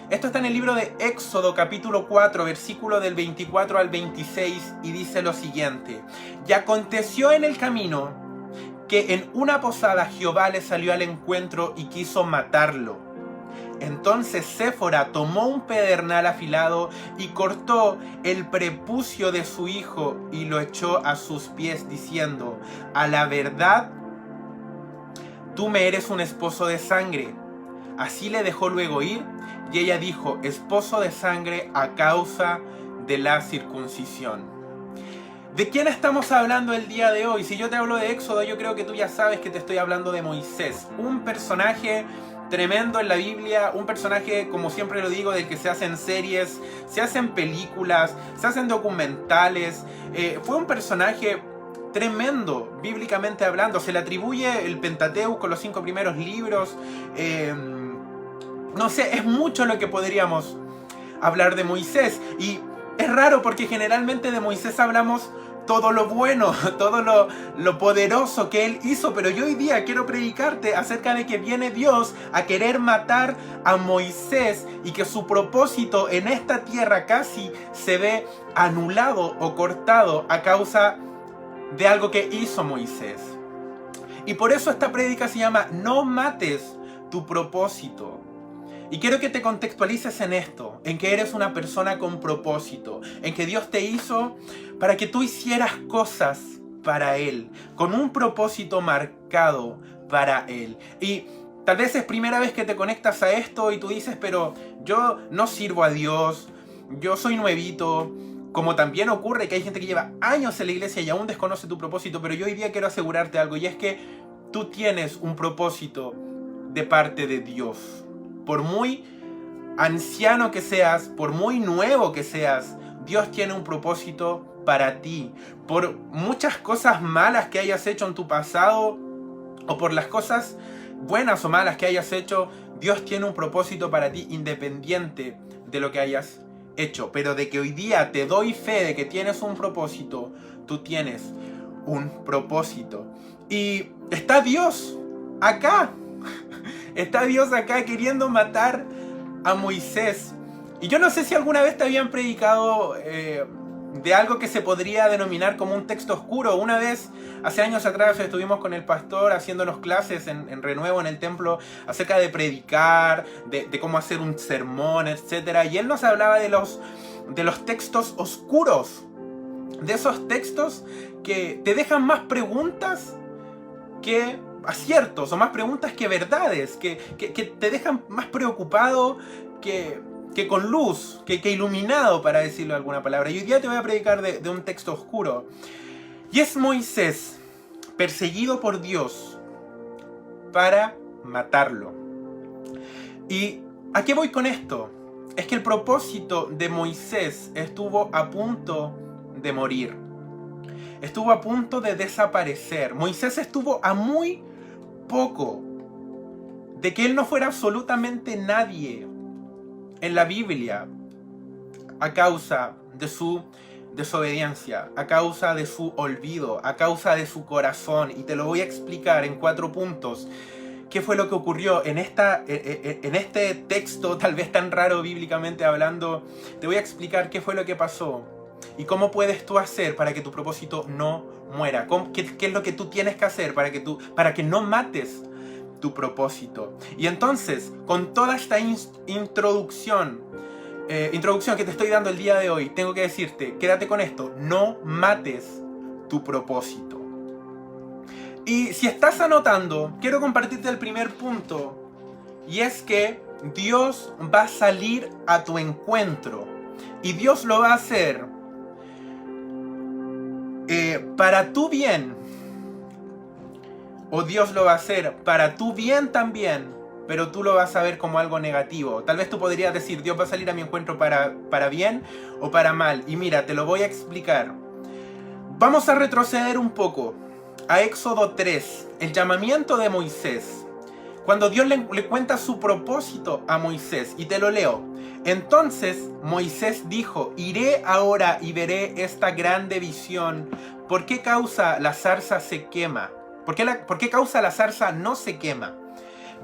Esto está en el libro de Éxodo capítulo 4, versículo del 24 al 26, y dice lo siguiente: Y aconteció en el camino que en una posada Jehová le salió al encuentro y quiso matarlo. Entonces Séfora tomó un pedernal afilado y cortó el prepucio de su hijo y lo echó a sus pies, diciendo: a la verdad, tú me eres un esposo de sangre. Así le dejó luego ir, y ella dijo: esposo de sangre a causa de la circuncisión. ¿De quién estamos hablando el día de hoy? Si yo te hablo de Éxodo, yo creo que tú ya sabes que te estoy hablando de Moisés, un personaje tremendo en la Biblia, un personaje, como siempre lo digo, del que se hacen series, se hacen películas, se hacen documentales. Fue un personaje tremendo, bíblicamente hablando. Se le atribuye el Pentateuco, los 5 primeros libros. No sé, es mucho lo que podríamos hablar de Moisés. Y es raro porque generalmente de Moisés hablamos todo lo bueno, todo lo poderoso que él hizo, pero yo hoy día quiero predicarte acerca de que viene Dios a querer matar a Moisés y que su propósito en esta tierra casi se ve anulado o cortado a causa de algo que hizo Moisés. Y por eso esta prédica se llama No mates tu propósito. Y quiero que te contextualices en esto, en que eres una persona con propósito, en que Dios te hizo para que tú hicieras cosas para Él, con un propósito marcado para Él. Y tal vez es primera vez que te conectas a esto y tú dices: pero yo no sirvo a Dios, yo soy nuevito. Como también ocurre que hay gente que lleva años en la iglesia y aún desconoce tu propósito, pero yo hoy día quiero asegurarte algo, y es que tú tienes un propósito de parte de Dios. Por muy anciano que seas, por muy nuevo que seas, Dios tiene un propósito para ti. Por muchas cosas malas que hayas hecho en tu pasado, o por las cosas buenas o malas que hayas hecho, Dios tiene un propósito para ti independiente de lo que hayas hecho. Pero de que hoy día te doy fe de que tienes un propósito, tú tienes un propósito. Y está Dios acá. Está Dios acá queriendo matar a Moisés. Y yo no sé si alguna vez te habían predicado de algo que se podría denominar como un texto oscuro. Una vez, hace años atrás, estuvimos con el pastor haciéndonos clases en Renuevo, en el templo, acerca de predicar, de cómo hacer un sermón, etc. Y él nos hablaba de los textos oscuros. De esos textos que te dejan más preguntas que aciertos, o más preguntas que verdades, que te dejan más preocupado que con luz, que iluminado, para decirlo de alguna palabra. Y hoy día te voy a predicar de un texto oscuro. Y es Moisés, perseguido por Dios para matarlo. ¿Y a qué voy con esto? Es que el propósito de Moisés estuvo a punto de morir. Estuvo a punto de desaparecer. Moisés estuvo a muy poco de que él no fuera absolutamente nadie en la Biblia a causa de su desobediencia, a causa de su olvido, a causa de su corazón. Y te lo voy a explicar en 4 puntos. ¿Qué fue lo que ocurrió en este texto tal vez tan raro bíblicamente hablando? Te voy a explicar qué fue lo que pasó y cómo puedes tú hacer para que tu propósito no muera. ¿Qué es lo que tú tienes que hacer para que no mates tu propósito? Y entonces, con toda esta introducción que te estoy dando el día de hoy, tengo que decirte, quédate con esto: no mates tu propósito. Y si estás anotando, quiero compartirte el primer punto, y es que Dios va a salir a tu encuentro, y Dios lo va a hacer para tu bien, o Dios lo va a hacer para tu bien también, pero tú lo vas a ver como algo negativo. Tal vez tú podrías decir: Dios va a salir a mi encuentro para bien o para mal. Y mira, te lo voy a explicar. Vamos a retroceder un poco a Éxodo 3, el llamamiento de Moisés. Cuando Dios le cuenta su propósito a Moisés, y te lo leo. Entonces Moisés dijo: iré ahora y veré esta grande visión. ¿Por qué causa la zarza se quema? ¿Por qué causa la zarza no se quema?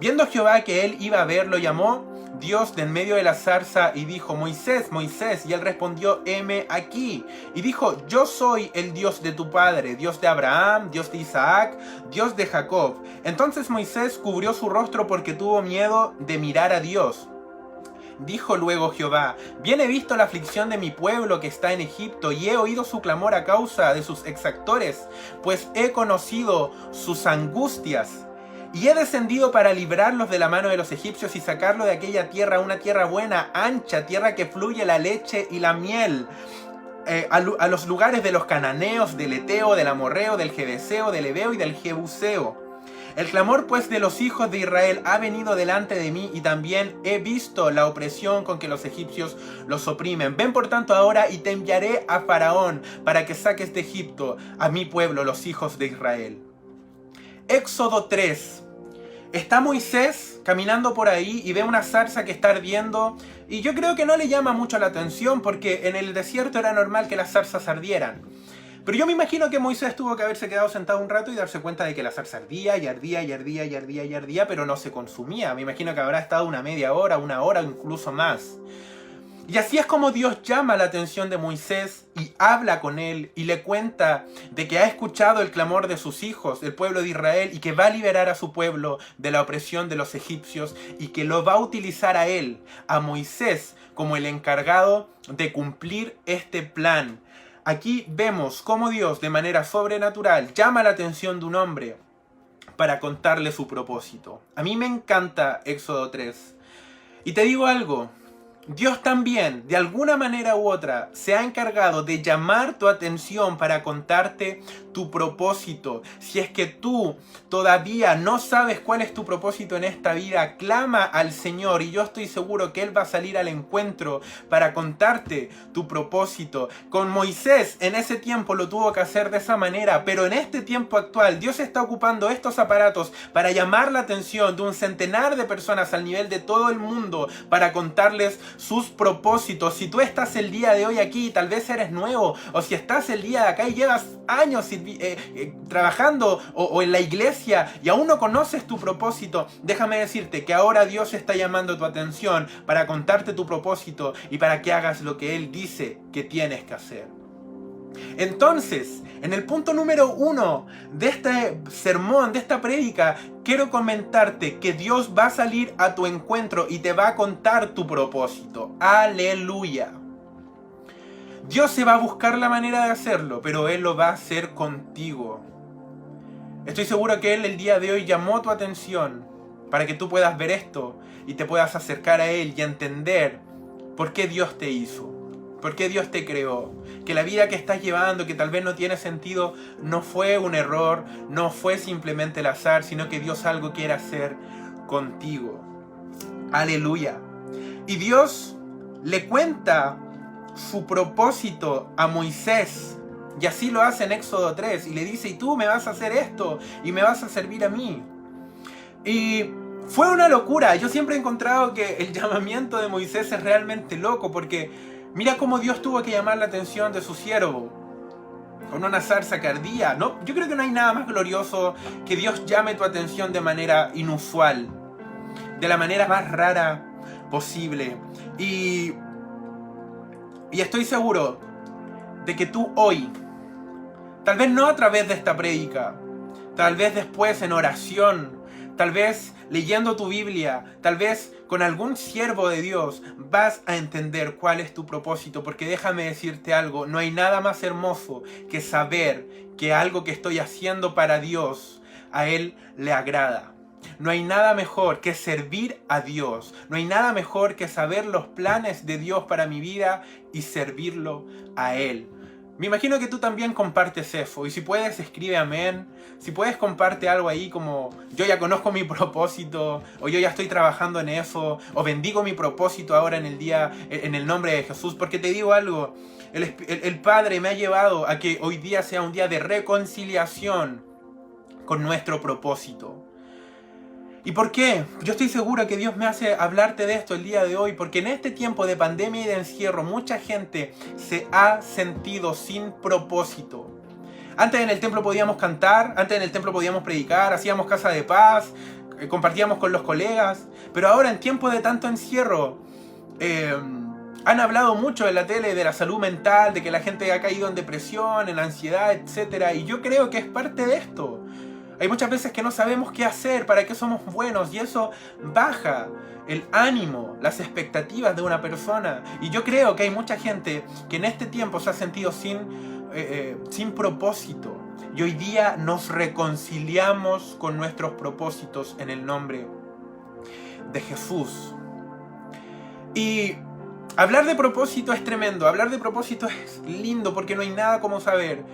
Viendo Jehová que él iba a ver, lo llamó Dios de en medio de la zarza y dijo: Moisés, Moisés. Y él respondió: heme aquí. Y dijo: yo soy el Dios de tu padre, Dios de Abraham, Dios de Isaac, Dios de Jacob. Entonces Moisés cubrió su rostro porque tuvo miedo de mirar a Dios. Dijo luego Jehová: bien he visto la aflicción de mi pueblo que está en Egipto, y he oído su clamor a causa de sus exactores, pues he conocido sus angustias. Y he descendido para librarlos de la mano de los egipcios y sacarlos de aquella tierra, una tierra buena, ancha, tierra que fluye la leche y la miel, a los lugares de los cananeos, del Eteo, del Amorreo, del Jebuseo, del Heveo y del Jebuseo. El clamor pues de los hijos de Israel ha venido delante de mí, y también he visto la opresión con que los egipcios los oprimen. Ven por tanto ahora y te enviaré a Faraón para que saques de Egipto a mi pueblo, los hijos de Israel. Éxodo 3. Está Moisés caminando por ahí y ve una zarza que está ardiendo, y yo creo que no le llama mucho la atención porque en el desierto era normal que las zarzas ardieran. Pero yo me imagino que Moisés tuvo que haberse quedado sentado un rato y darse cuenta de que la zarza ardía y ardía y ardía y ardía y ardía, pero no se consumía. Me imagino que habrá estado una media hora, una hora, incluso más. Y así es como Dios llama la atención de Moisés y habla con él y le cuenta de que ha escuchado el clamor de sus hijos, del pueblo de Israel, y que va a liberar a su pueblo de la opresión de los egipcios, y que lo va a utilizar a él, a Moisés, como el encargado de cumplir este plan. Aquí vemos cómo Dios, de manera sobrenatural, llama la atención de un hombre para contarle su propósito. A mí me encanta Éxodo 3. Y te digo algo, Dios también, de alguna manera u otra, se ha encargado de llamar tu atención para contarte tu propósito. Si es que tú todavía no sabes cuál es tu propósito en esta vida, clama al Señor y yo estoy seguro que Él va a salir al encuentro para contarte tu propósito. Con Moisés en ese tiempo lo tuvo que hacer de esa manera, pero en este tiempo actual Dios está ocupando estos aparatos para llamar la atención de un centenar de personas al nivel de todo el mundo para contarles sus propósitos. Si tú estás el día de hoy aquí, tal vez eres nuevo, o si estás el día de acá y llevas años trabajando o en la iglesia y aún no conoces tu propósito, déjame decirte que ahora Dios está llamando tu atención para contarte tu propósito y para que hagas lo que Él dice que tienes que hacer. Entonces, en el punto número 1 de este sermón, de esta prédica, quiero comentarte que Dios va a salir a tu encuentro y te va a contar tu propósito. ¡Aleluya! Dios se va a buscar la manera de hacerlo, pero Él lo va a hacer contigo. Estoy seguro que Él el día de hoy llamó tu atención para que tú puedas ver esto y te puedas acercar a Él y entender por qué Dios te hizo. ¿Por qué Dios te creó? Que la vida que estás llevando, que tal vez no tiene sentido, no fue un error, no fue simplemente el azar, sino que Dios algo quiere hacer contigo. Aleluya. Y Dios le cuenta su propósito a Moisés. Y así lo hace en Éxodo 3. Y le dice: y tú me vas a hacer esto y me vas a servir a mí. Y fue una locura. Yo siempre he encontrado que el llamamiento de Moisés es realmente loco, porque mira cómo Dios tuvo que llamar la atención de su siervo con una zarza que ardía. No, yo creo que no hay nada más glorioso que Dios llame tu atención de manera inusual, de la manera más rara posible. Y estoy seguro de que tú hoy, tal vez no a través de esta prédica, tal vez después en oración, tal vez leyendo tu Biblia, tal vez con algún siervo de Dios, vas a entender cuál es tu propósito. Porque déjame decirte algo, no hay nada más hermoso que saber que algo que estoy haciendo para Dios, a Él le agrada. No hay nada mejor que servir a Dios. No hay nada mejor que saber los planes de Dios para mi vida y servirlo a Él. Me imagino que tú también compartes eso. Y si puedes, escribe amén. Si puedes, comparte algo ahí como: yo ya conozco mi propósito, o yo ya estoy trabajando en eso, o bendigo mi propósito ahora en el día, en el nombre de Jesús. Porque te digo algo, el Padre me ha llevado a que hoy día sea un día de reconciliación con nuestro propósito. ¿Y por qué? Yo estoy seguro que Dios me hace hablarte de esto el día de hoy, porque en este tiempo de pandemia y de encierro, mucha gente se ha sentido sin propósito. Antes en el templo podíamos cantar, antes en el templo podíamos predicar, hacíamos casa de paz, compartíamos con los colegas, pero ahora en tiempo de tanto encierro, han hablado mucho en la tele de la salud mental, de que la gente ha caído en depresión, en ansiedad, etc. Y yo creo que es parte de esto. Hay muchas veces que no sabemos qué hacer, para qué somos buenos, y eso baja el ánimo, las expectativas de una persona. Y yo creo que hay mucha gente que en este tiempo se ha sentido sin propósito. Y hoy día nos reconciliamos con nuestros propósitos en el nombre de Jesús. Y hablar de propósito es tremendo, hablar de propósito es lindo, porque no hay nada como saber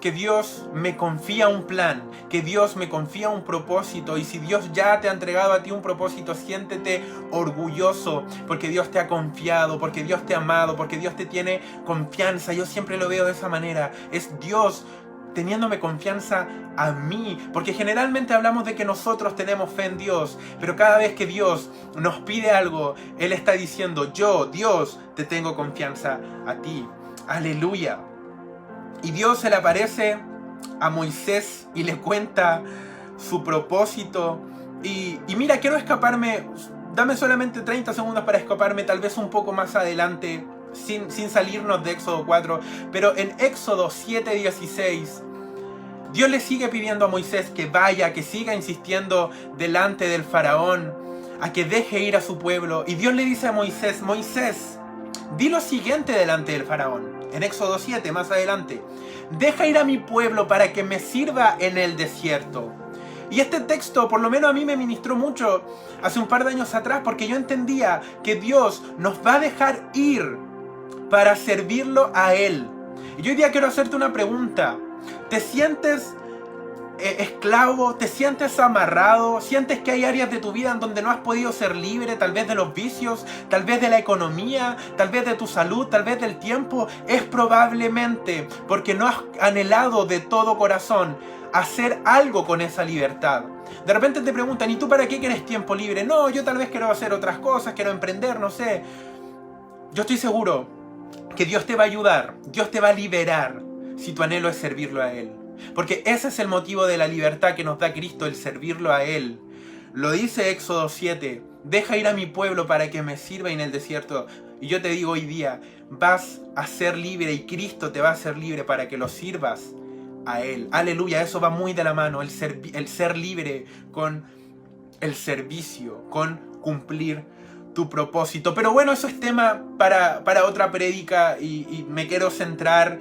que Dios me confía un plan, que Dios me confía un propósito. Y si Dios ya te ha entregado a ti un propósito, siéntete orgulloso, porque Dios te ha confiado, porque Dios te ha amado, porque Dios te tiene confianza. Yo siempre lo veo de esa manera, es Dios teniéndome confianza a mí, porque generalmente hablamos de que nosotros tenemos fe en Dios, pero cada vez que Dios nos pide algo, Él está diciendo: yo, Dios, te tengo confianza a ti. Aleluya. Y Dios se le aparece a Moisés y le cuenta su propósito. Y mira, quiero escaparme, dame solamente 30 segundos para escaparme tal vez un poco más adelante, sin salirnos de Éxodo 4, pero en Éxodo 7:16, Dios le sigue pidiendo a Moisés que vaya, que siga insistiendo delante del faraón, a que deje ir a su pueblo. Y Dios le dice a Moisés: Moisés, di lo siguiente delante del faraón. En Éxodo 7, más adelante: deja ir a mi pueblo para que me sirva en el desierto. Y este texto, por lo menos a mí me ministró mucho hace un par de años atrás, porque yo entendía que Dios nos va a dejar ir para servirlo a Él. Y yo hoy día quiero hacerte una pregunta. ¿Te sientes esclavo? ¿Te sientes amarrado? ¿Sientes que hay áreas de tu vida en donde no has podido ser libre? Tal vez de los vicios, tal vez de la economía, tal vez de tu salud, tal vez del tiempo. Es probablemente porque no has anhelado de todo corazón hacer algo con esa libertad. De repente te preguntan: ¿y tú para qué quieres tiempo libre? No, yo tal vez quiero hacer otras cosas, quiero emprender, no sé. Yo estoy seguro que Dios te va a ayudar, Dios te va a liberar si tu anhelo es servirlo a Él. Porque ese es el motivo de la libertad que nos da Cristo, el servirlo a Él. Lo dice Éxodo 7, deja ir a mi pueblo para que me sirva en el desierto. Y yo te digo hoy día, vas a ser libre y Cristo te va a hacer libre para que lo sirvas a Él. Aleluya, eso va muy de la mano, el ser libre con el servicio, con cumplir tu propósito. Pero bueno, eso es tema para otra prédica, y me quiero centrar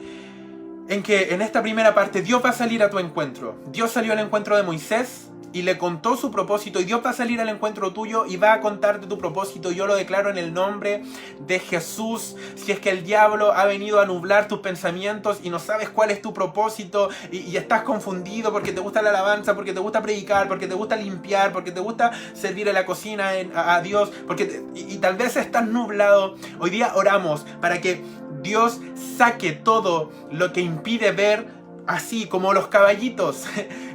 en que en esta primera parte Dios va a salir a tu encuentro. Dios salió al encuentro de Moisés y le contó su propósito, y Dios va a salir al encuentro tuyo y va a contarte tu propósito. Yo lo declaro en el nombre de Jesús. Si es que el diablo ha venido a nublar tus pensamientos y no sabes cuál es tu propósito, y estás confundido porque te gusta la alabanza, porque te gusta predicar, porque te gusta limpiar, porque te gusta servir en la cocina a Dios, y tal vez estás nublado, hoy día oramos para que Dios saque todo lo que impide ver, así como los caballitos.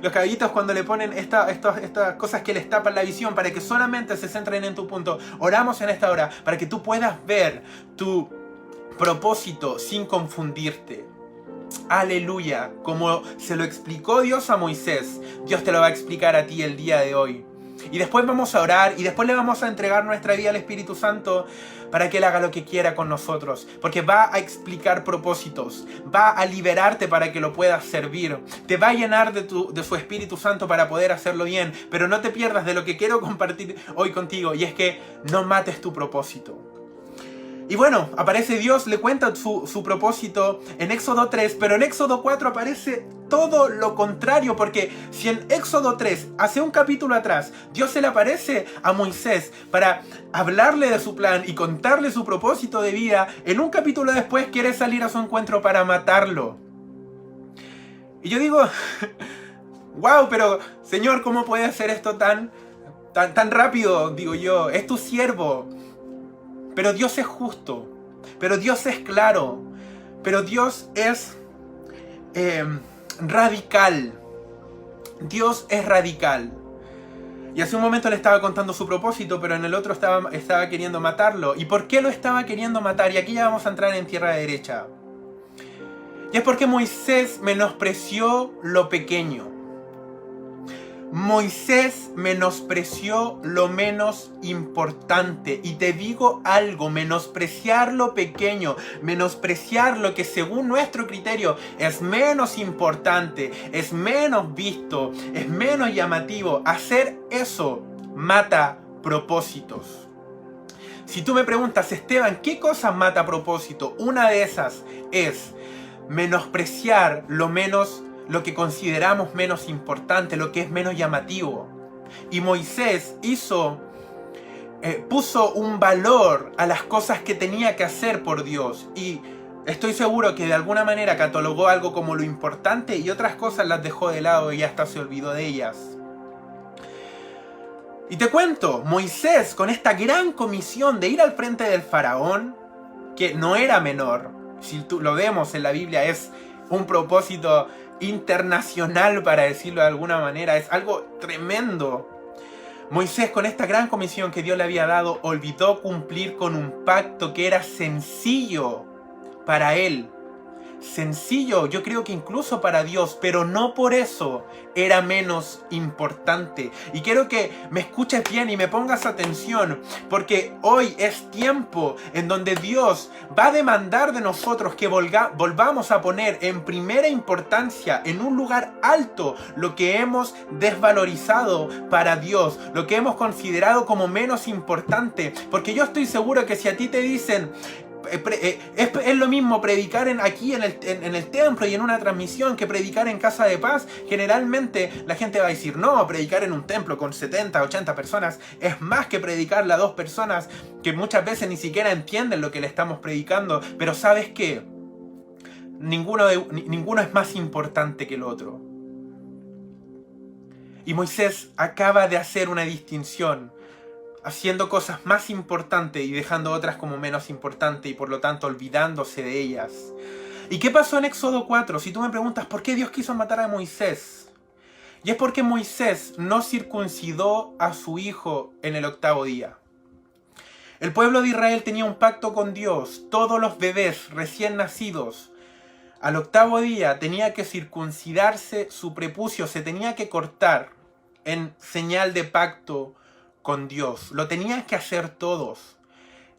Los caballitos cuando le ponen estas cosas que les tapan la visión, para que solamente se centren en tu punto. Oramos en esta hora para que tú puedas ver tu propósito sin confundirte. Aleluya. Como se lo explicó Dios a Moisés, Dios te lo va a explicar a ti el día de hoy. Y después vamos a orar, y después le vamos a entregar nuestra vida al Espíritu Santo para que Él haga lo que quiera con nosotros. Porque va a explicar propósitos, va a liberarte para que lo puedas servir. Te va a llenar de su Espíritu Santo para poder hacerlo bien. Pero no te pierdas de lo que quiero compartir hoy contigo, y es que no mates tu propósito. Y bueno, aparece Dios, le cuenta su propósito en Éxodo 3, pero en Éxodo 4 aparece todo lo contrario, porque si en Éxodo 3, hace un capítulo atrás, Dios se le aparece a Moisés para hablarle de su plan y contarle su propósito de vida, en un capítulo después quiere salir a su encuentro para matarlo. Y yo digo, wow, pero Señor, ¿cómo puede hacer esto tan rápido? Digo yo, es tu siervo. Pero Dios es justo, pero Dios es claro, pero Dios es radical. Dios es radical. Y hace un momento le estaba contando su propósito, pero en el otro estaba queriendo matarlo. ¿Y por qué lo estaba queriendo matar? Y aquí ya vamos a entrar en tierra derecha. Y es porque Moisés menospreció lo pequeño. Moisés menospreció lo menos importante. Y te digo algo, menospreciar lo pequeño, menospreciar lo que según nuestro criterio es menos importante, es menos visto, es menos llamativo. Hacer eso mata propósitos. Si tú me preguntas, Esteban, ¿qué cosa mata propósito? Una de esas es menospreciar lo que consideramos menos importante, lo que es menos llamativo. Y Moisés puso un valor a las cosas que tenía que hacer por Dios. Y estoy seguro que de alguna manera catalogó algo como lo importante y otras cosas las dejó de lado y hasta se olvidó de ellas. Y te cuento, Moisés con esta gran comisión de ir al frente del faraón, que no era menor, si tú lo vemos en la Biblia, es un propósito internacional, para decirlo de alguna manera, es algo tremendo. Moisés, con esta gran comisión que Dios le había dado, olvidó cumplir con un pacto que era sencillo para él. Sencillo, yo creo que incluso para Dios, pero no por eso era menos importante. Y quiero que me escuches bien y me pongas atención, porque hoy es tiempo en donde Dios va a demandar de nosotros que volvamos a poner en primera importancia, en un lugar alto, lo que hemos desvalorizado para Dios, lo que hemos considerado como menos importante. Porque yo estoy seguro que si a ti te dicen, es lo mismo predicar aquí en el templo y en una transmisión que predicar en Casa de Paz, generalmente la gente va a decir, no, predicar en un templo con 70, 80 personas es más que predicarle a 2 personas que muchas veces ni siquiera entienden lo que le estamos predicando. Pero ¿sabes qué? Ninguno es más importante que el otro. Y Moisés acaba de hacer una distinción, haciendo cosas más importantes y dejando otras como menos importantes, y por lo tanto olvidándose de ellas. ¿Y qué pasó en Éxodo 4? Si tú me preguntas por qué Dios quiso matar a Moisés, y es porque Moisés no circuncidó a su hijo en el 8º día. El pueblo de Israel tenía un pacto con Dios. Todos los bebés recién nacidos al 8º día tenía que circuncidarse su prepucio, se tenía que cortar en señal de pacto con Dios. Lo tenían que hacer todos.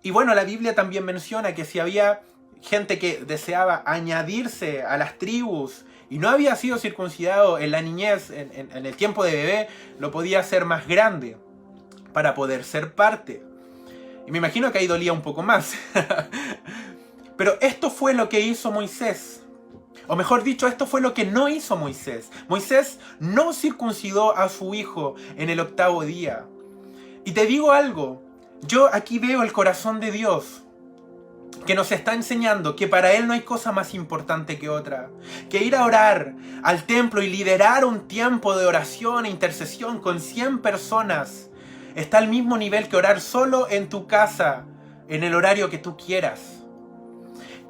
Y bueno, la Biblia también menciona que si había gente que deseaba añadirse a las tribus y no había sido circuncidado en la niñez, en el tiempo de bebé, lo podía hacer más grande para poder ser parte. Y me imagino que ahí dolía un poco más. Pero esto fue lo que hizo Moisés. O mejor dicho, esto fue lo que no hizo Moisés. Moisés no circuncidó a su hijo en el 8º día. Y te digo algo, yo aquí veo el corazón de Dios, que nos está enseñando que para Él no hay cosa más importante que otra. Que ir a orar al templo y liderar un tiempo de oración e intercesión con 100 personas está al mismo nivel que orar solo en tu casa, en el horario que tú quieras.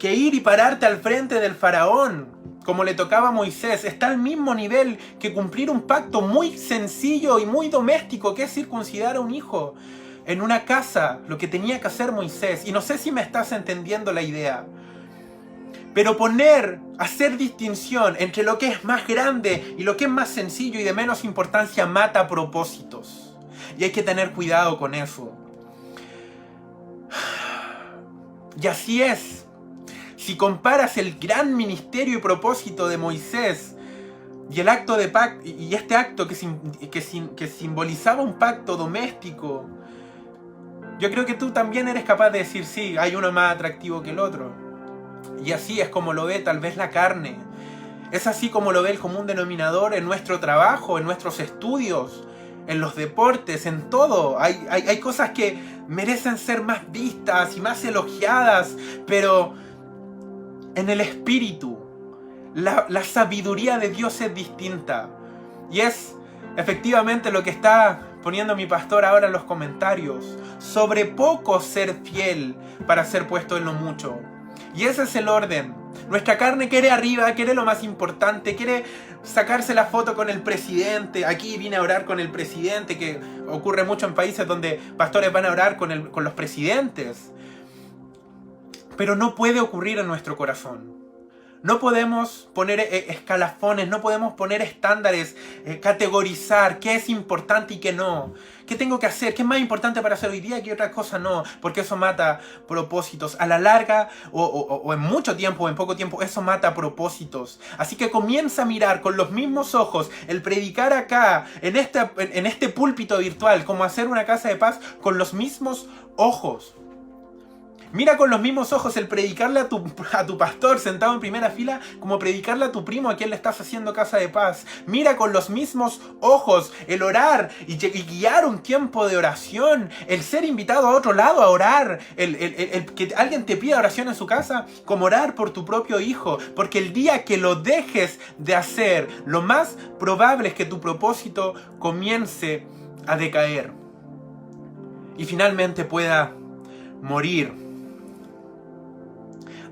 Que ir y pararte al frente del faraón, como le tocaba a Moisés, está al mismo nivel que cumplir un pacto muy sencillo y muy doméstico, que es circuncidar a un hijo en una casa, lo que tenía que hacer Moisés. Y no sé si me estás entendiendo la idea. Pero hacer distinción entre lo que es más grande y lo que es más sencillo y de menos importancia mata propósitos. Y hay que tener cuidado con eso. Y así es. Si comparas el gran ministerio y propósito de Moisés y el acto de pacto, y este acto que simbolizaba un pacto doméstico, yo creo que tú también eres capaz de decir, sí, hay uno más atractivo que el otro. Y así es como lo ve tal vez la carne. Es así como lo ve el común denominador en nuestro trabajo, en nuestros estudios, en los deportes, en todo. Hay cosas que merecen ser más vistas y más elogiadas, pero en el espíritu, la sabiduría de Dios es distinta. Y es efectivamente lo que está poniendo mi pastor ahora en los comentarios. Sobre poco ser fiel para ser puesto en lo mucho. Y ese es el orden. Nuestra carne quiere arriba, quiere lo más importante, quiere sacarse la foto con el presidente. Aquí vine a orar con el presidente, que ocurre mucho en países donde pastores van a orar con los presidentes. Pero no puede ocurrir en nuestro corazón. No podemos poner escalafones, no podemos poner estándares, categorizar qué es importante y qué no. ¿Qué tengo que hacer? ¿Qué es más importante para hacer hoy día que otra cosa no? Porque eso mata propósitos. A la larga, o en mucho tiempo o en poco tiempo, eso mata propósitos. Así que comienza a mirar con los mismos ojos el predicar acá, en este púlpito virtual, como hacer una casa de paz, con los mismos ojos. Mira con los mismos ojos el predicarle a tu pastor sentado en primera fila como predicarle a tu primo a quien le estás haciendo casa de paz. Mira con los mismos ojos el orar y guiar un tiempo de oración, el ser invitado a otro lado a orar, el que alguien te pida oración en su casa, como orar por tu propio hijo. Porque el día que lo dejes de hacer, lo más probable es que tu propósito comience a decaer y finalmente pueda morir.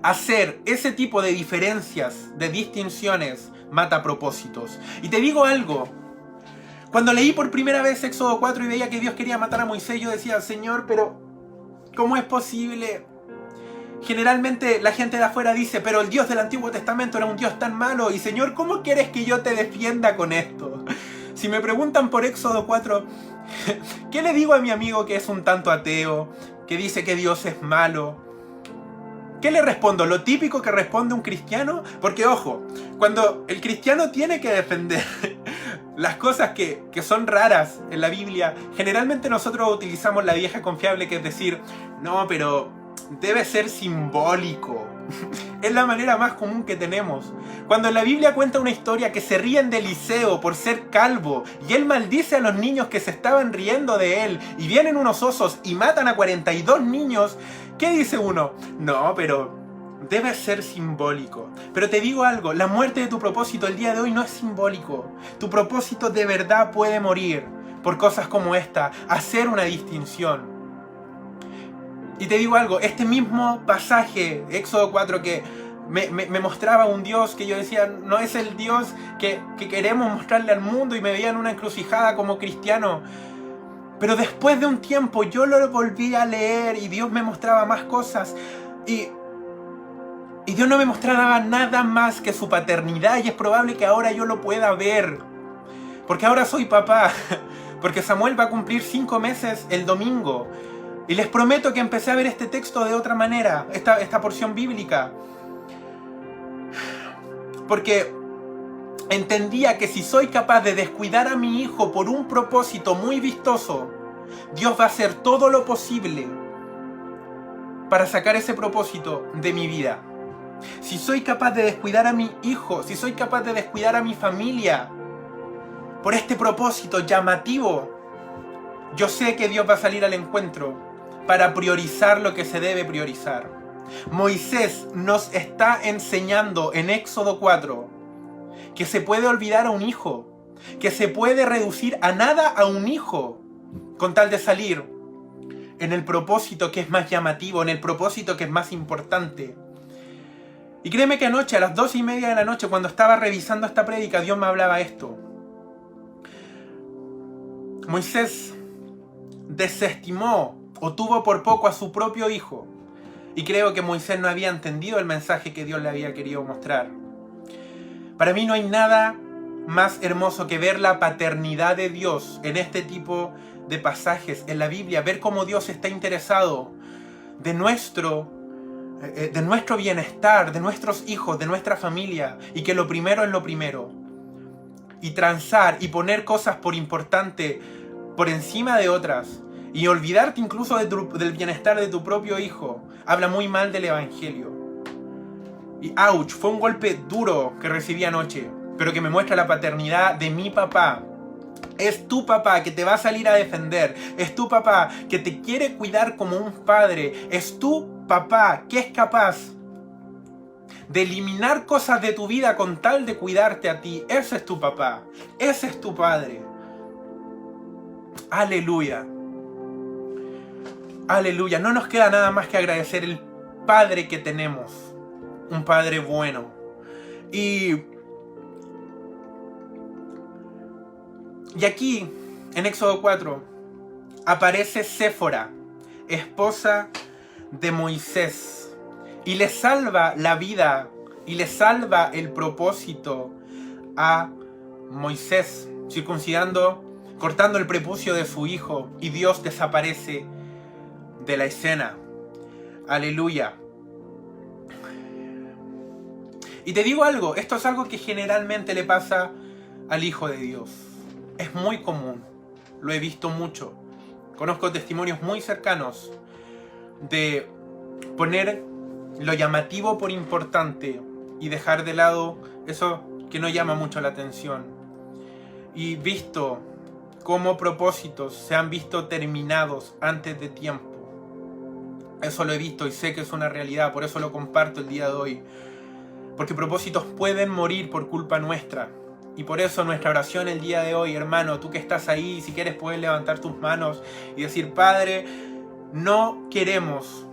Hacer ese tipo de diferencias, de distinciones, mata propósitos. Y te digo algo. Cuando leí por primera vez Éxodo 4 y veía que Dios quería matar a Moisés, yo decía, Señor, pero ¿cómo es posible? Generalmente la gente de afuera dice, pero el Dios del Antiguo Testamento era un Dios tan malo. Y Señor, ¿cómo quieres que yo te defienda con esto? Si me preguntan por Éxodo 4, ¿qué le digo a mi amigo que es un tanto ateo, que dice que Dios es malo? ¿Qué le respondo? ¿Lo típico que responde un cristiano? Porque ojo, cuando el cristiano tiene que defender las cosas que son raras en la Biblia, generalmente nosotros utilizamos la vieja confiable, que es decir, no, pero debe ser simbólico. Es la manera más común que tenemos. Cuando la Biblia cuenta una historia que se ríen de Eliseo por ser calvo y él maldice a los niños que se estaban riendo de él y vienen unos osos y matan a 42 niños, ¿qué dice uno? No, pero debe ser simbólico. Pero te digo algo, la muerte de tu propósito el día de hoy no es simbólico. Tu propósito de verdad puede morir por cosas como esta, hacer una distinción. Y te digo algo, este mismo pasaje, Éxodo 4, que me mostraba un Dios que yo decía, no es el Dios que queremos mostrarle al mundo, y me veía en una encrucijada como cristiano. Pero después de un tiempo yo lo volví a leer y Dios me mostraba más cosas. Y Dios no me mostraba nada más que su paternidad, y es probable que ahora yo lo pueda ver. Porque ahora soy papá. Porque Samuel va a cumplir 5 meses el domingo. Y les prometo que empecé a ver este texto de otra manera, esta porción bíblica. Porque entendía que si soy capaz de descuidar a mi hijo por un propósito muy vistoso, Dios va a hacer todo lo posible para sacar ese propósito de mi vida. Si soy capaz de descuidar a mi hijo, si soy capaz de descuidar a mi familia por este propósito llamativo, yo sé que Dios va a salir al encuentro para priorizar lo que se debe priorizar. Moisés nos está enseñando en Éxodo 4 que se puede olvidar a un hijo, que se puede reducir a nada a un hijo con tal de salir en el propósito que es más llamativo, en el propósito que es más importante. Y créeme que anoche, a las 2:30 de la noche, cuando estaba revisando esta prédica, Dios me hablaba esto. Moisés desestimó o tuvo por poco a su propio hijo. Y creo que Moisés no había entendido el mensaje que Dios le había querido mostrar. Para mí no hay nada más hermoso que ver la paternidad de Dios en este tipo de pasajes en la Biblia. Ver cómo Dios está interesado de nuestro bienestar, de nuestros hijos, de nuestra familia. Y que lo primero es lo primero. Y transar y poner cosas por importante por encima de otras. Y olvidarte incluso del bienestar de tu propio hijo. Habla muy mal del Evangelio. Y ouch, fue un golpe duro que recibí anoche, pero que me muestra la paternidad de mi papá. Es tu papá que te va a salir a defender. Es tu papá que te quiere cuidar como un padre. Es tu papá que es capaz de eliminar cosas de tu vida con tal de cuidarte a ti. Ese es tu papá. Ese es tu padre. Aleluya. Aleluya. No nos queda nada más que agradecer el Padre que tenemos. Un Padre bueno. Y aquí, en Éxodo 4, aparece Séfora, esposa de Moisés, y le salva la vida y le salva el propósito a Moisés, circuncidando, cortando el prepucio de su hijo, y Dios desaparece de la escena. Aleluya. Y te digo algo, esto es algo que generalmente le pasa al Hijo de Dios. Es muy común, lo he visto mucho. Conozco testimonios muy cercanos de poner lo llamativo por importante y dejar de lado eso que no llama mucho la atención. Y visto cómo propósitos se han visto terminados antes de tiempo. Eso lo he visto y sé que es una realidad, por eso lo comparto el día de hoy. Porque propósitos pueden morir por culpa nuestra. Y por eso nuestra oración el día de hoy, hermano, tú que estás ahí, si quieres puedes levantar tus manos y decir: Padre, no queremos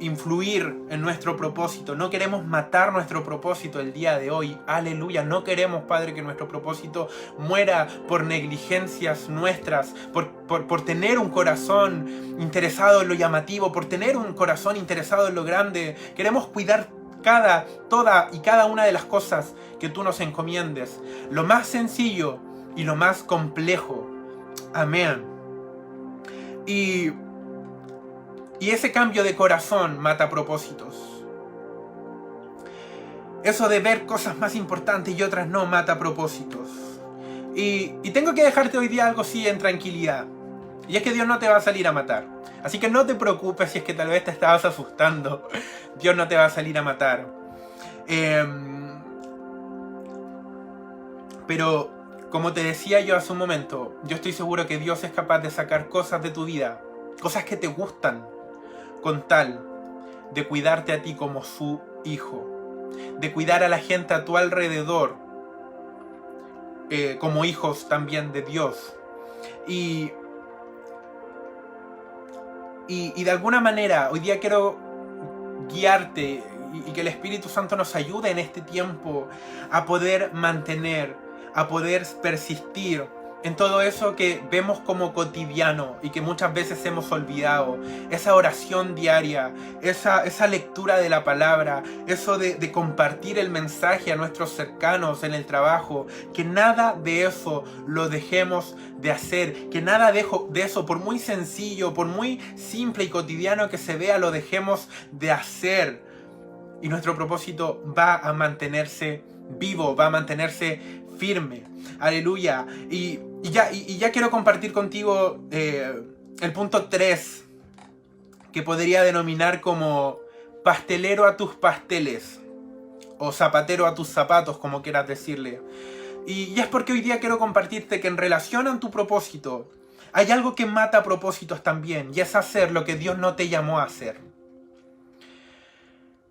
influir en nuestro propósito, no queremos matar nuestro propósito el día de hoy, aleluya, no queremos, Padre, que nuestro propósito muera por negligencias nuestras, por tener un corazón interesado en lo llamativo, por tener un corazón interesado en lo grande. Queremos cuidar toda y cada una de las cosas que tú nos encomiendes, lo más sencillo y lo más complejo. Amén. Y ese cambio de corazón mata propósitos. Eso de ver cosas más importantes y otras no mata propósitos. Y tengo que dejarte hoy día algo así en tranquilidad. Y es que Dios no te va a salir a matar. Así que no te preocupes si es que tal vez te estabas asustando. Dios no te va a salir a matar. Pero, como te decía yo hace un momento, yo estoy seguro que Dios es capaz de sacar cosas de tu vida, cosas que te gustan, con tal de cuidarte a ti como su hijo, de cuidar a la gente a tu alrededor, como hijos también de Dios. Y de alguna manera, hoy día quiero guiarte y que el Espíritu Santo nos ayude en este tiempo a poder mantener, a poder persistir en todo eso que vemos como cotidiano y que muchas veces hemos olvidado. Esa oración diaria, esa lectura de la palabra, eso de compartir el mensaje a nuestros cercanos en el trabajo. Que nada de eso lo dejemos de hacer. Que nada de eso, por muy sencillo, por muy simple y cotidiano que se vea, lo dejemos de hacer. Y nuestro propósito va a mantenerse vivo, va a mantenerse firme. Aleluya. Y ya quiero compartir contigo el punto 3, que podría denominar como pastelero a tus pasteles, o zapatero a tus zapatos, como quieras decirle. Y es porque hoy día quiero compartirte que en relación a tu propósito hay algo que mata propósitos también, y es hacer lo que Dios no te llamó a hacer.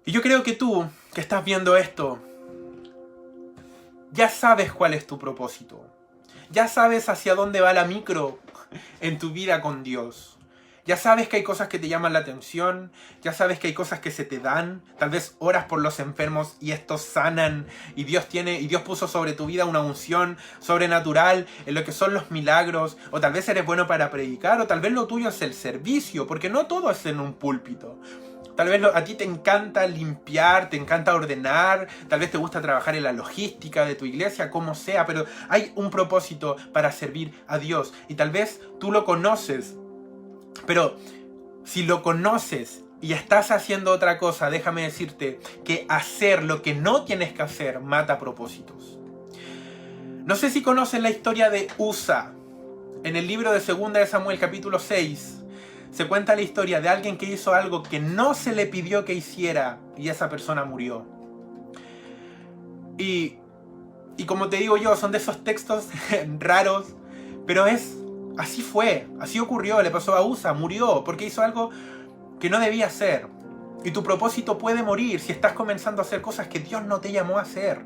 Y yo creo que tú, que estás viendo esto, ya sabes cuál es tu propósito. Ya sabes hacia dónde va la micro en tu vida con Dios. Ya sabes que hay cosas que te llaman la atención. Ya sabes que hay cosas que se te dan. Tal vez oras por los enfermos y estos sanan. Y Dios puso sobre tu vida una unción sobrenatural en lo que son los milagros. O tal vez eres bueno para predicar. O tal vez lo tuyo es el servicio. Porque no todo es en un púlpito. Tal vez a ti te encanta limpiar, te encanta ordenar, tal vez te gusta trabajar en la logística de tu iglesia, como sea, pero hay un propósito para servir a Dios. Y tal vez tú lo conoces, pero si lo conoces y estás haciendo otra cosa, déjame decirte que hacer lo que no tienes que hacer mata propósitos. No sé si conoces la historia de Usa. En el libro de 2 de Samuel, capítulo 6, se cuenta la historia de alguien que hizo algo que no se le pidió que hiciera y esa persona murió. Y como te digo yo, son de esos textos raros, pero así fue, así ocurrió, le pasó a Usa, murió porque hizo algo que no debía hacer. Y tu propósito puede morir si estás comenzando a hacer cosas que Dios no te llamó a hacer.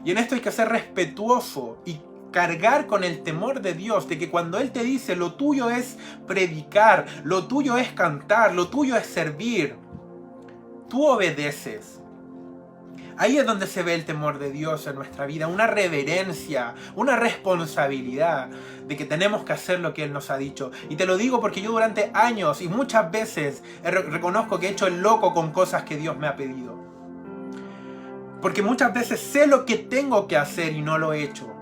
Y en esto hay que ser respetuoso y cargar con el temor de Dios, de que cuando Él te dice lo tuyo es predicar, lo tuyo es cantar, lo tuyo es servir, tú obedeces. Ahí es donde se ve el temor de Dios en nuestra vida, una reverencia, una responsabilidad de que tenemos que hacer lo que Él nos ha dicho. Y te lo digo porque yo durante años y muchas veces reconozco que he hecho el loco con cosas que Dios me ha pedido. Porque muchas veces sé lo que tengo que hacer y no lo he hecho.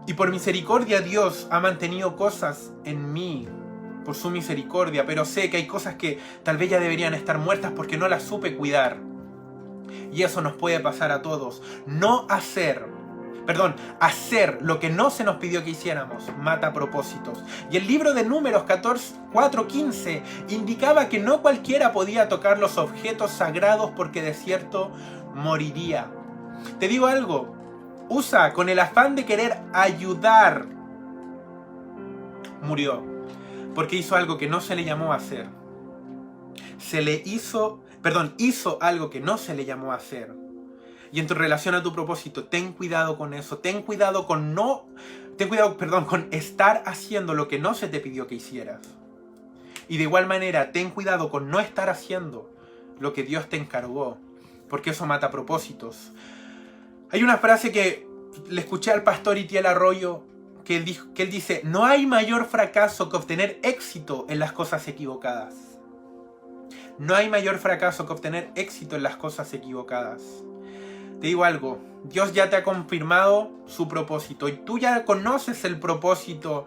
Y por misericordia Dios ha mantenido cosas en mí, por su misericordia, pero sé que hay cosas que tal vez ya deberían estar muertas porque no las supe cuidar. Y eso nos puede pasar a todos. Hacer lo que no se nos pidió que hiciéramos mata propósitos. Y el libro de Números 4:15 indicaba que no cualquiera podía tocar los objetos sagrados porque de cierto moriría. Te digo algo, Usa, con el afán de querer ayudar, murió. Porque hizo algo que no se le llamó a hacer. Hizo algo que no se le llamó a hacer. Y en tu relación a tu propósito, ten cuidado con eso. Ten cuidado con estar haciendo lo que no se te pidió que hicieras. Y de igual manera, ten cuidado con no estar haciendo lo que Dios te encargó. Porque eso mata propósitos. Hay una frase que le escuché al pastor Itiel Arroyo, que él dice: no hay mayor fracaso que obtener éxito en las cosas equivocadas. No hay mayor fracaso que obtener éxito en las cosas equivocadas. Te digo algo, Dios ya te ha confirmado su propósito y tú ya conoces el propósito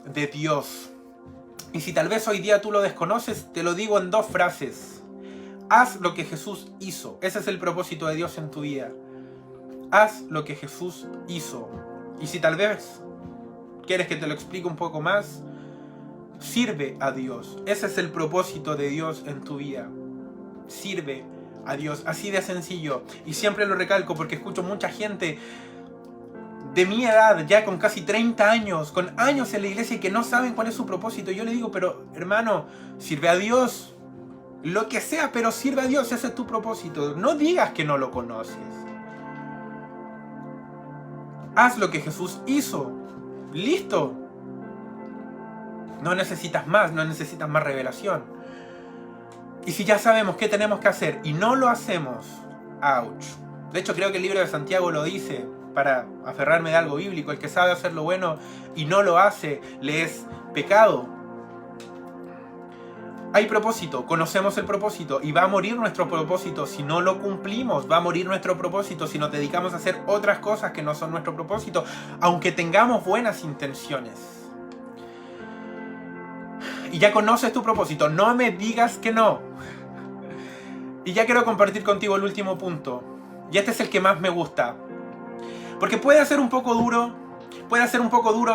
de Dios. Y si tal vez hoy día tú lo desconoces, te lo digo en 2 frases. Haz lo que Jesús hizo. Ese es el propósito de Dios en tu vida. Haz lo que Jesús hizo. Y si tal vez quieres que te lo explique un poco más, sirve a Dios. Ese es el propósito de Dios en tu vida. Sirve a Dios. Así de sencillo. Y siempre lo recalco porque escucho mucha gente de mi edad, ya con casi 30 años, con años en la iglesia y que no saben cuál es su propósito. Yo le digo, pero hermano, sirve a Dios. Lo que sea, pero sirve a Dios. Ese es tu propósito. No digas que no lo conoces. Haz lo que Jesús hizo. Listo. No necesitas más, no necesitas más revelación. Y si ya sabemos qué tenemos que hacer y no lo hacemos, ouch. De hecho, creo que el libro de Santiago lo dice, para aferrarme de algo bíblico: el que sabe hacer lo bueno y no lo hace, le es pecado. Hay propósito, conocemos el propósito y va a morir nuestro propósito si no lo cumplimos. Va a morir nuestro propósito si nos dedicamos a hacer otras cosas que no son nuestro propósito, aunque tengamos buenas intenciones. Y ya conoces tu propósito, no me digas que no. Y ya quiero compartir contigo el último punto. Y este es el que más me gusta. Porque puede ser un poco duro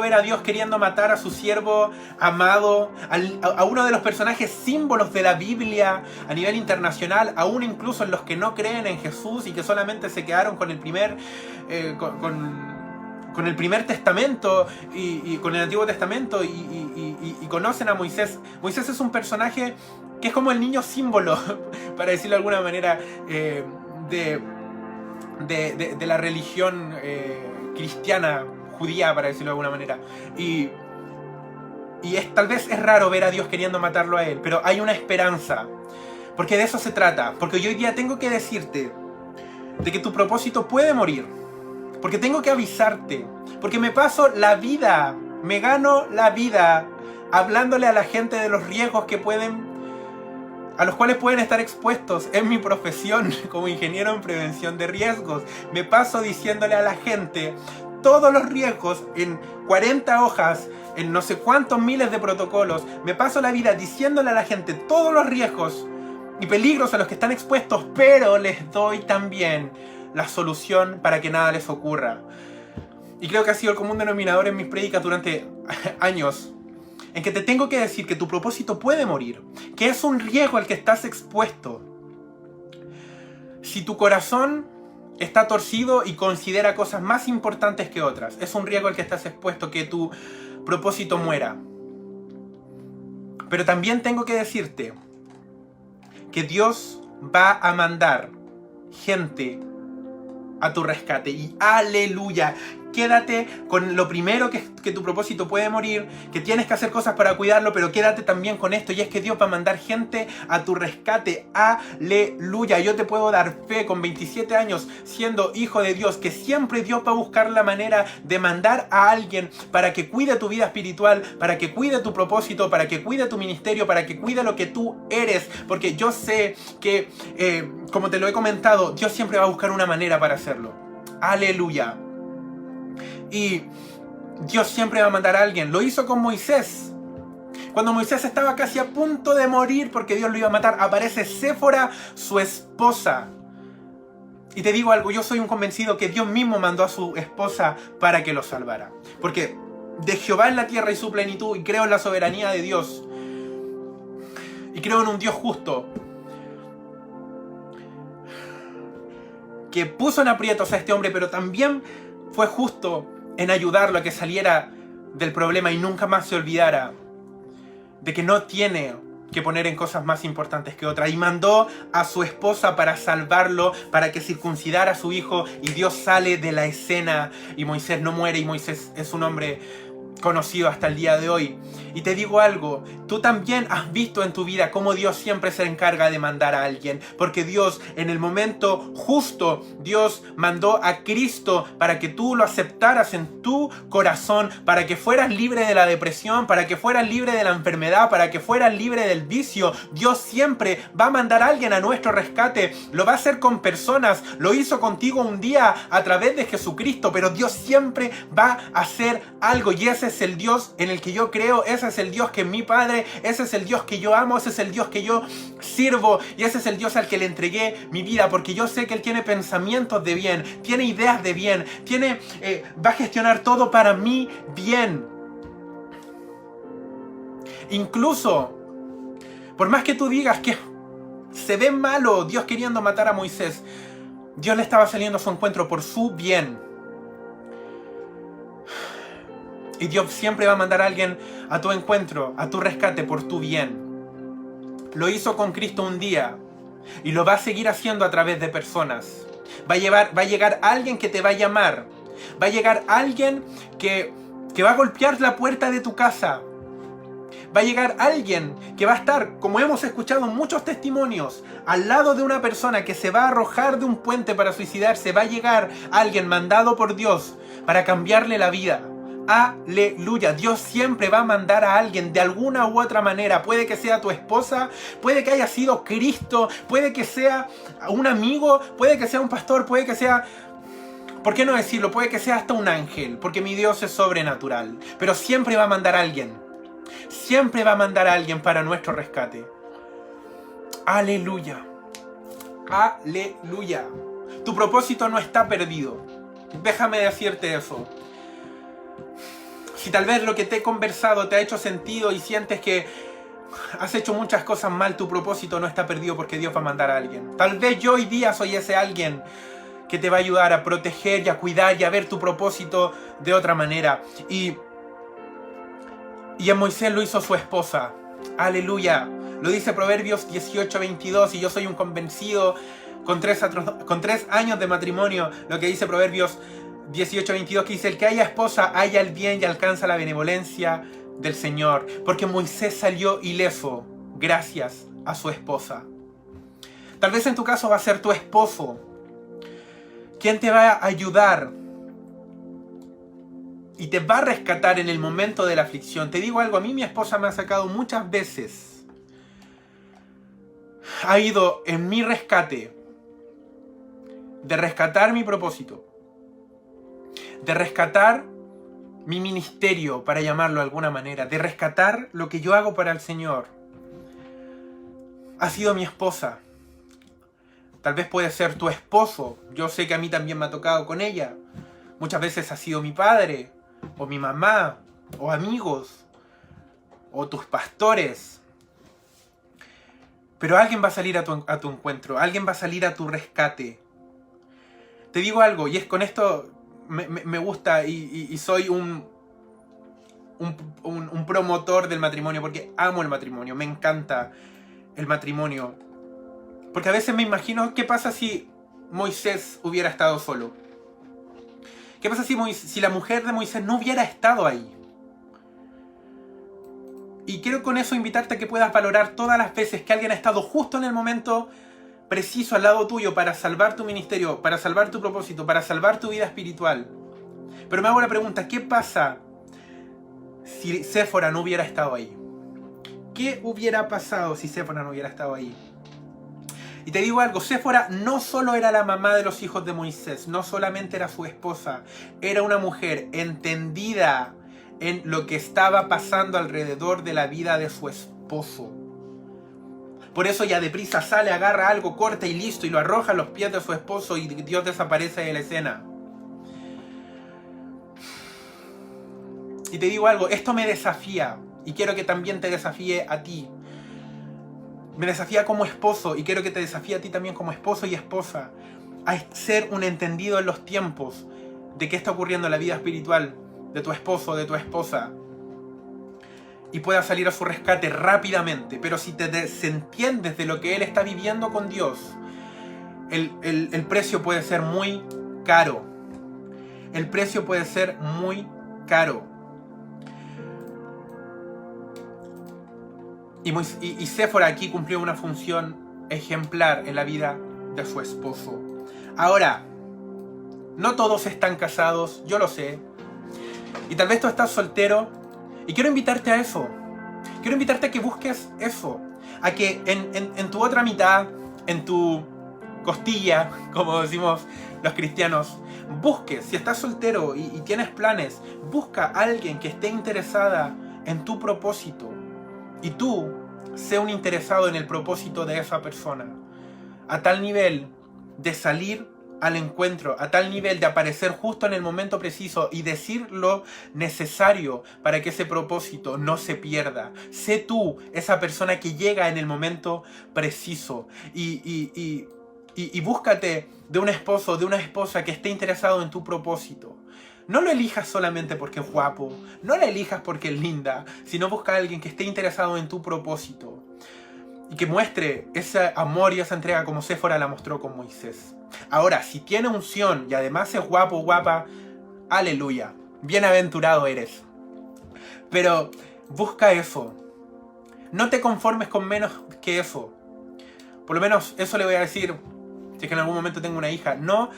ver a Dios queriendo matar a su siervo amado, a uno de los personajes símbolos de la Biblia a nivel internacional, aún incluso en los que no creen en Jesús y que solamente se quedaron con el primer con el primer testamento y con el Antiguo Testamento y conocen a Moisés. Moisés es un personaje que es como el niño símbolo, para decirlo de alguna manera, de la religión cristiana, judía, para decirlo de alguna manera. Y tal vez es raro ver a Dios queriendo matarlo a él, pero hay una esperanza. Porque de eso se trata. Porque yo hoy día tengo que decirte de que tu propósito puede morir. Porque tengo que avisarte. Porque me gano la vida hablándole a la gente de los riesgos a los cuales pueden estar expuestos en mi profesión como ingeniero en prevención de riesgos. Me paso diciéndole a la gente todos los riesgos en 40 hojas, en no sé cuántos miles de protocolos. Me paso la vida diciéndole a la gente todos los riesgos y peligros a los que están expuestos, pero les doy también la solución para que nada les ocurra. Y creo que ha sido el común denominador en mis prédicas durante años, en que te tengo que decir que tu propósito puede morir, que es un riesgo al que estás expuesto. Si tu corazón está torcido y considera cosas más importantes que otras, es un riesgo al que estás expuesto, que tu propósito muera. Pero también tengo que decirte que Dios va a mandar gente a tu rescate. Y aleluya, quédate con lo primero que tu propósito puede morir, que tienes que hacer cosas para cuidarlo, pero quédate también con esto, y es que Dios va a mandar gente a tu rescate. Aleluya. Yo te puedo dar fe con 27 años siendo hijo de Dios, que siempre Dios va a buscar la manera de mandar a alguien para que cuide tu vida espiritual, para que cuide tu propósito, para que cuide tu ministerio, para que cuide lo que tú eres, porque yo sé que, como te lo he comentado, Dios siempre va a buscar una manera para hacerlo. Aleluya. Y Dios siempre va a mandar a alguien. Lo hizo con Moisés. Cuando Moisés estaba casi a punto de morir porque Dios lo iba a matar, aparece Séfora, su esposa. Y te digo algo, yo soy un convencido que Dios mismo mandó a su esposa para que lo salvara. Porque de Jehová es la tierra y su plenitud, y creo en la soberanía de Dios. Y creo en un Dios justo, que puso en aprietos a este hombre, pero también fue justo en ayudarlo a que saliera del problema y nunca más se olvidara de que no tiene que poner en cosas más importantes que otras. Y mandó a su esposa para salvarlo, para que circuncidara a su hijo, y Dios sale de la escena y Moisés no muere, y Moisés es un hombre conocido hasta el día de hoy. Y te digo algo, tú también has visto en tu vida cómo Dios siempre se encarga de mandar a alguien, porque Dios en el momento justo, Dios mandó a Cristo para que tú lo aceptaras en tu corazón, para que fueras libre de la depresión, para que fueras libre de la enfermedad, para que fueras libre del vicio. Dios siempre va a mandar a alguien a nuestro rescate, lo va a hacer con personas, lo hizo contigo un día a través de Jesucristo, pero Dios siempre va a hacer algo, y ese es el Dios en el que yo creo, ese es el Dios que es mi Padre, ese es el Dios que yo amo, ese es el Dios que yo sirvo, y ese es el Dios al que le entregué mi vida, porque yo sé que Él tiene pensamientos de bien, tiene ideas de bien, va a gestionar todo para mi bien. Incluso, por más que tú digas que se ve malo Dios queriendo matar a Moisés, Dios le estaba saliendo a su encuentro por su bien. Y Dios siempre va a mandar a alguien a tu encuentro, a tu rescate por tu bien. Lo hizo con Cristo un día y lo va a seguir haciendo a través de personas. Va a llegar alguien que te va a llamar. Va a llegar alguien que va a golpear la puerta de tu casa. Va a llegar alguien que va a estar, como hemos escuchado en muchos testimonios, al lado de una persona que se va a arrojar de un puente para suicidarse. Va a llegar alguien mandado por Dios para cambiarle la vida. Aleluya. Dios siempre va a mandar a alguien de alguna u otra manera. Puede que sea tu esposa, puede que haya sido Cristo, puede que sea un amigo, puede que sea un pastor, puede que sea, ¿por qué no decirlo? Puede que sea hasta un ángel, porque mi Dios es sobrenatural. Pero siempre va a mandar a alguien. Siempre va a mandar a alguien para nuestro rescate. Aleluya. Aleluya. Tu propósito no está perdido. Déjame decirte eso. Si tal vez lo que te he conversado te ha hecho sentido y sientes que has hecho muchas cosas mal, tu propósito no está perdido, porque Dios va a mandar a alguien. Tal vez yo hoy día soy ese alguien que te va a ayudar a proteger y a cuidar y a ver tu propósito de otra manera. Y en Moisés lo hizo su esposa. Aleluya. Lo dice Proverbios 18:22, y yo soy un convencido con 3 años de matrimonio, lo que dice Proverbios 18:22, que dice: el que haya esposa halla el bien y alcanza la benevolencia del Señor. Porque Moisés salió ileso gracias a su esposa. Tal vez en tu caso va a ser tu esposo quien te va a ayudar y te va a rescatar en el momento de la aflicción. Te digo algo, a mí mi esposa me ha sacado muchas veces. Ha ido en mi rescate, de rescatar mi propósito, de rescatar mi ministerio, para llamarlo de alguna manera, de rescatar lo que yo hago para el Señor. Ha sido mi esposa. Tal vez puede ser tu esposo. Yo sé que a mí también me ha tocado con ella. Muchas veces ha sido mi padre, o mi mamá, o amigos, o tus pastores. Pero alguien va a salir a tu encuentro, alguien va a salir a tu rescate. Te digo algo, y es con esto me gusta, y soy un promotor del matrimonio, porque amo el matrimonio, me encanta el matrimonio. Porque a veces me imagino, ¿qué pasa si Moisés hubiera estado solo? ¿Qué pasa si la mujer de Moisés no hubiera estado ahí? Y quiero con eso invitarte a que puedas valorar todas las veces que alguien ha estado justo en el momento preciso al lado tuyo para salvar tu ministerio, para salvar tu propósito, para salvar tu vida espiritual. Pero me hago la pregunta, ¿qué pasa si Séfora no hubiera estado ahí? ¿Qué hubiera pasado si Séfora no hubiera estado ahí? Y te digo algo, Séfora no solo era la mamá de los hijos de Moisés, no solamente era su esposa, era una mujer entendida en lo que estaba pasando alrededor de la vida de su esposo. Por eso ya deprisa sale, agarra algo, corta y listo, y lo arroja a los pies de su esposo y Dios desaparece de la escena. Y te digo algo, esto me desafía, y quiero que también te desafíe a ti. Me desafía como esposo, y quiero que te desafíe a ti también como esposo y esposa, a ser un entendido en los tiempos de qué está ocurriendo en la vida espiritual de tu esposo o de tu esposa, y puedas salir a su rescate rápidamente. Pero si te desentiendes de lo que él está viviendo con Dios, el precio puede ser muy caro. El precio puede ser muy caro. Y Séfora aquí cumplió una función ejemplar en la vida de su esposo. Ahora, no todos están casados, yo lo sé. Y tal vez tú estás soltero. Y quiero invitarte a eso. Quiero invitarte a que busques eso. A que en tu otra mitad, en tu costilla, como decimos los cristianos, busques, si estás soltero y tienes planes, busca a alguien que esté interesada en tu propósito. Y tú, sé un interesado en el propósito de esa persona. A tal nivel de salir al encuentro, a tal nivel de aparecer justo en el momento preciso y decir lo necesario para que ese propósito no se pierda. Sé tú esa persona que llega en el momento preciso. Y búscate de un esposo, de una esposa que esté interesado en tu propósito. No lo elijas solamente porque es guapo, no la elijas porque es linda, sino busca a alguien que esté interesado en tu propósito y que muestre ese amor y esa entrega como Séfora la mostró con Moisés. Ahora, si tiene unción y además es guapo o guapa, aleluya, bienaventurado eres. Pero busca eso. No te conformes con menos que eso. Por lo menos eso le voy a decir, si es que en algún momento tengo una hija. No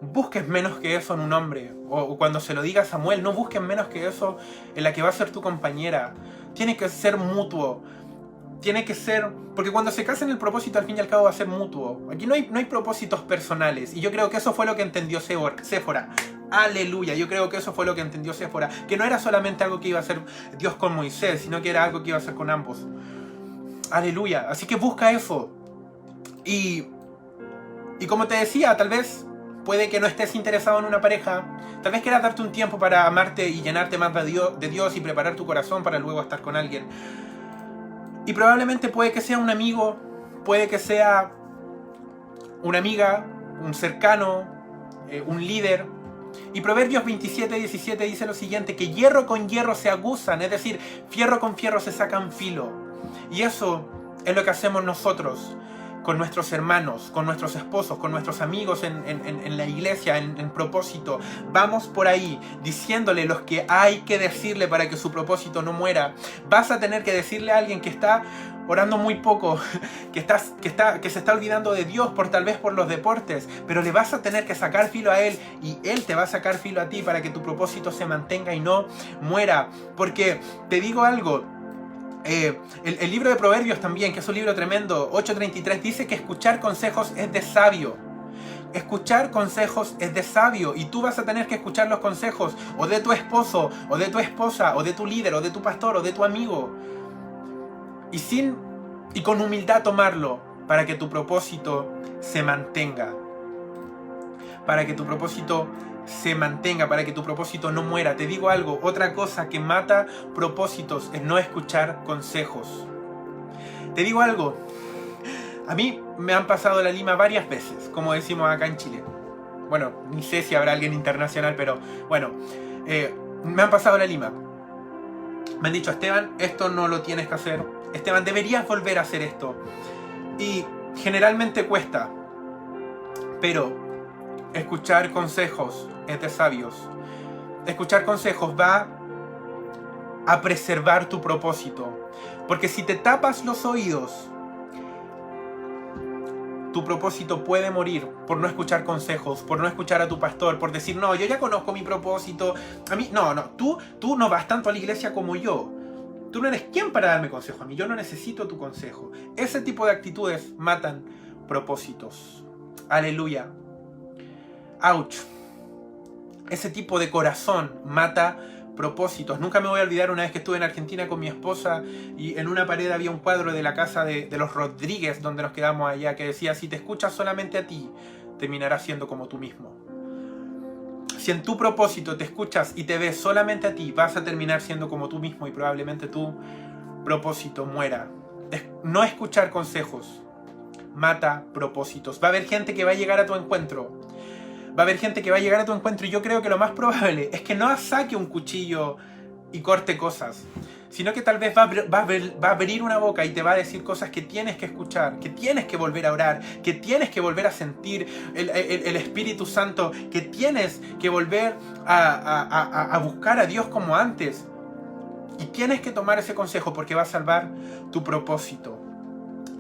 busques menos que eso en un hombre. O cuando se lo diga a Samuel, no busques menos que eso en la que va a ser tu compañera. Tiene que ser mutuo. Tiene que ser... Porque cuando se casen el propósito al fin y al cabo va a ser mutuo. Aquí no hay propósitos personales. Y yo creo que eso fue lo que entendió Séfora. Aleluya, yo creo que eso fue lo que entendió Séfora. Que no era solamente algo que iba a hacer Dios con Moisés, sino que era algo que iba a hacer con ambos. Aleluya, así que busca eso. Y como te decía, tal vez puede que no estés interesado en una pareja. Tal vez quieras darte un tiempo para amarte y llenarte más de Dios y preparar tu corazón para luego estar con alguien. Y probablemente puede que sea un amigo, puede que sea una amiga, un cercano, un líder. Y Proverbios 27:17 dice lo siguiente, que hierro con hierro se aguzan, es decir, fierro con fierro se sacan filo. Y eso es lo que hacemos nosotros con nuestros hermanos, con nuestros esposos, con nuestros amigos en la iglesia, en propósito. Vamos por ahí diciéndole lo que hay que decirle para que su propósito no muera. Vas a tener que decirle a alguien que está orando muy poco, que se está olvidando de Dios tal vez por los deportes, pero le vas a tener que sacar filo a él y él te va a sacar filo a ti para que tu propósito se mantenga y no muera. Porque te digo algo, el libro de Proverbios también, que es un libro tremendo, 8:33, dice que escuchar consejos es de sabio. Escuchar consejos es de sabio, y tú vas a tener que escuchar los consejos o de tu esposo, o de tu esposa, o de tu líder, o de tu pastor, o de tu amigo. Y con humildad tomarlo para que tu propósito se mantenga. Para que tu propósito se mantenga, para que tu propósito no muera. Te digo algo, otra cosa que mata propósitos es no escuchar consejos. Te digo algo, a mí me han pasado la lima varias veces, como decimos acá en Chile. Bueno, ni sé si habrá alguien internacional, pero bueno, me han pasado la lima. Me han dicho, Esteban, esto no lo tienes que hacer. Esteban, deberías volver a hacer esto. Y generalmente cuesta, pero Escuchar consejos es de sabios. Escuchar consejos va a preservar tu propósito. Porque si te tapas los oídos, tu propósito puede morir por no escuchar consejos, por no escuchar a tu pastor, por decir, no, yo ya conozco mi propósito. A mí, no, tú no vas tanto a la iglesia como yo. Tú no eres quien para darme consejo a mí, yo no necesito tu consejo. Ese tipo de actitudes matan propósitos. Aleluya. Ouch. Ese tipo de corazón mata propósitos. Nunca me voy a olvidar una vez que estuve en Argentina con mi esposa y en una pared había un cuadro de la casa de los Rodríguez donde nos quedamos allá que decía, si te escuchas solamente a ti, terminarás siendo como tú mismo. Si en tu propósito te escuchas y te ves solamente a ti, vas a terminar siendo como tú mismo y probablemente tu propósito muera. No escuchar consejos mata propósitos. Va a haber gente que va a llegar a tu encuentro. Va a haber gente que va a llegar a tu encuentro y yo creo que lo más probable es que no saque un cuchillo y corte cosas, sino que tal vez va a abrir una boca y te va a decir cosas que tienes que escuchar, que tienes que volver a orar, que tienes que volver a sentir el Espíritu Santo, que tienes que volver a buscar a Dios como antes. Y tienes que tomar ese consejo porque va a salvar tu propósito.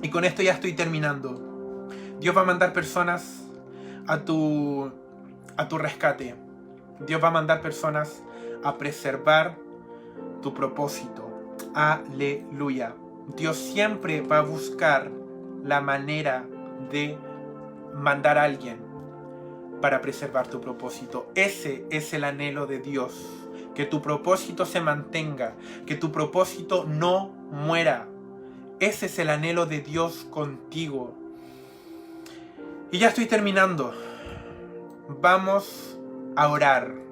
Y con esto ya estoy terminando. Dios va a mandar personas a tu rescate. Dios va a mandar personas a preservar tu propósito. Aleluya. Dios siempre va a buscar la manera de mandar a alguien para preservar tu propósito. Ese es el anhelo de Dios. Que tu propósito se mantenga. Que tu propósito no muera. Ese es el anhelo de Dios contigo. Y ya estoy terminando. Vamos a orar.